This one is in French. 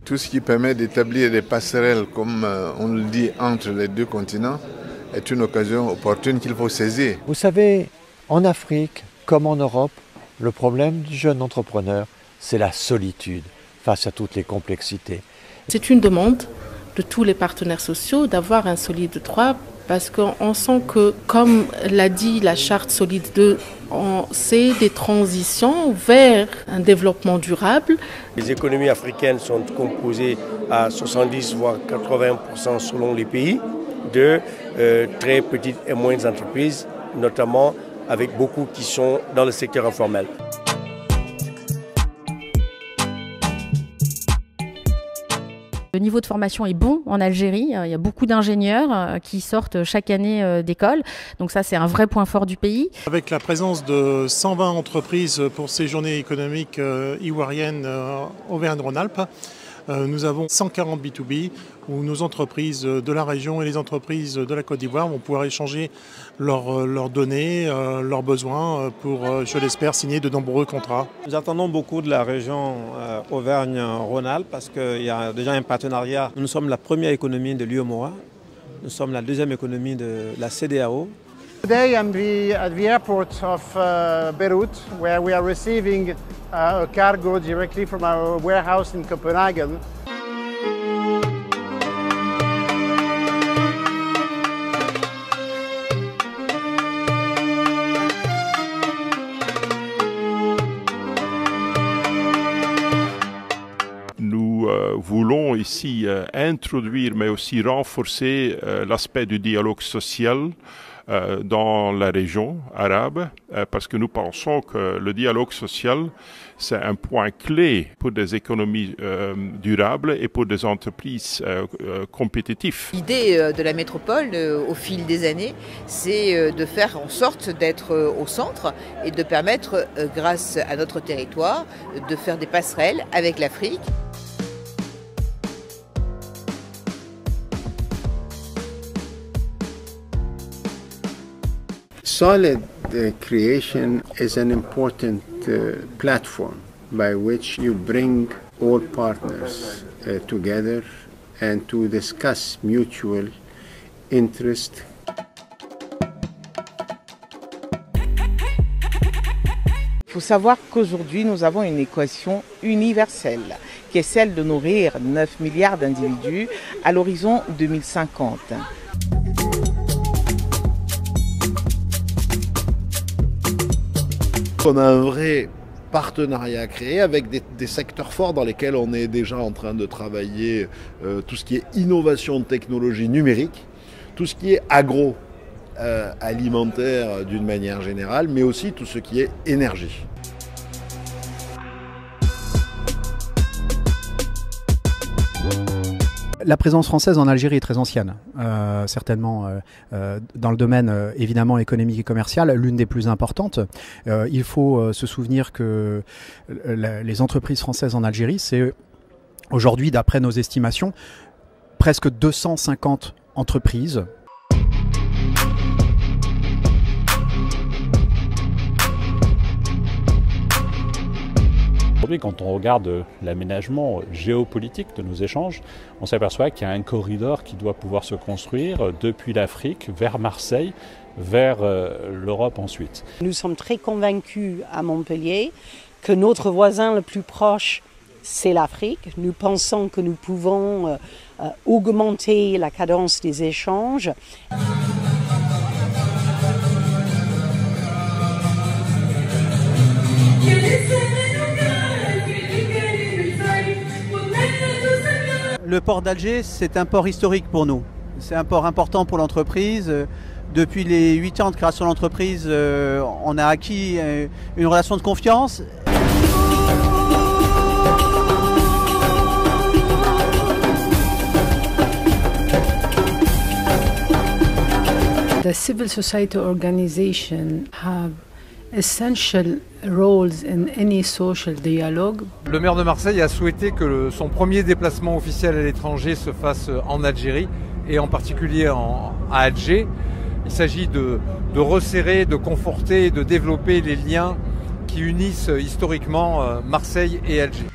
Tout ce qui permet d'établir des passerelles, comme on le dit, entre les deux continents, est une occasion opportune qu'il faut saisir. Vous savez, en Afrique, comme en Europe, le problème du jeune entrepreneur, c'est la solitude face à toutes les complexités. C'est une demande de tous les partenaires sociaux d'avoir un Solide 3 parce qu'on sent que, comme l'a dit la charte Solide 2, c'est des transitions vers un développement durable. Les économies africaines sont composées à 70 voire 80% selon les pays de très petites et moyennes entreprises, notamment avec beaucoup qui sont dans le secteur informel. Le niveau de formation est bon en Algérie. Il y a beaucoup d'ingénieurs qui sortent chaque année d'école. Donc ça, c'est un vrai point fort du pays. Avec la présence de 120 entreprises pour ces journées économiques ivoiriennes Auvergne-Rhône-Alpes, nous avons 140 B2B où nos entreprises de la région et les entreprises de la Côte d'Ivoire vont pouvoir échanger leurs données, leurs besoins pour, je l'espère, signer de nombreux contrats. Nous attendons beaucoup de la région Auvergne-Rhône-Alpes parce qu'il y a déjà un partenariat. Nous sommes la première économie de l'UEMOA, nous sommes la deuxième économie de la CEDEAO. Today I'm at the airport of Beirut, where we are receiving a cargo directly from our warehouse in Copenhagen. Nous voulons ici introduire mais aussi renforcer l'aspect du dialogue social dans la région arabe, parce que nous pensons que le dialogue social, c'est un point clé pour des économies durables et pour des entreprises compétitives. L'idée de la métropole, au fil des années, c'est de faire en sorte d'être au centre et de permettre, grâce à notre territoire, de faire des passerelles avec l'Afrique. Solid creation is an important platform by which you bring all partners together and to discuss mutual interest. Il faut savoir qu'aujourd'hui, nous avons une équation universelle, qui est celle de nourrir 9 milliards d'individus à l'horizon 2050. On a un vrai partenariat à créer avec des secteurs forts dans lesquels on est déjà en train de travailler, tout ce qui est innovation de technologie numérique, tout ce qui est agroalimentaire d'une manière générale, mais aussi tout ce qui est énergie. La présence française en Algérie est très ancienne, certainement dans le domaine évidemment économique et commercial, l'une des plus importantes. Il faut se souvenir que les entreprises françaises en Algérie, c'est aujourd'hui, d'après nos estimations, presque 250 entreprises. Aujourd'hui, quand on regarde l'aménagement géopolitique de nos échanges, on s'aperçoit qu'il y a un corridor qui doit pouvoir se construire depuis l'Afrique vers Marseille, vers l'Europe ensuite. Nous sommes très convaincus à Montpellier que notre voisin le plus proche, c'est l'Afrique. Nous pensons que nous pouvons augmenter la cadence des échanges. Le port d'Alger, c'est un port historique pour nous. C'est un port important pour l'entreprise. Depuis les 8 ans de création de l'entreprise, on a acquis une relation de confiance. The civil society organizations have essential roles in any social dialogue. Le maire de Marseille a souhaité que son premier déplacement officiel à l'étranger se fasse en Algérie et en particulier à Alger. Il s'agit de resserrer, de conforter et de développer les liens qui unissent historiquement Marseille et Alger.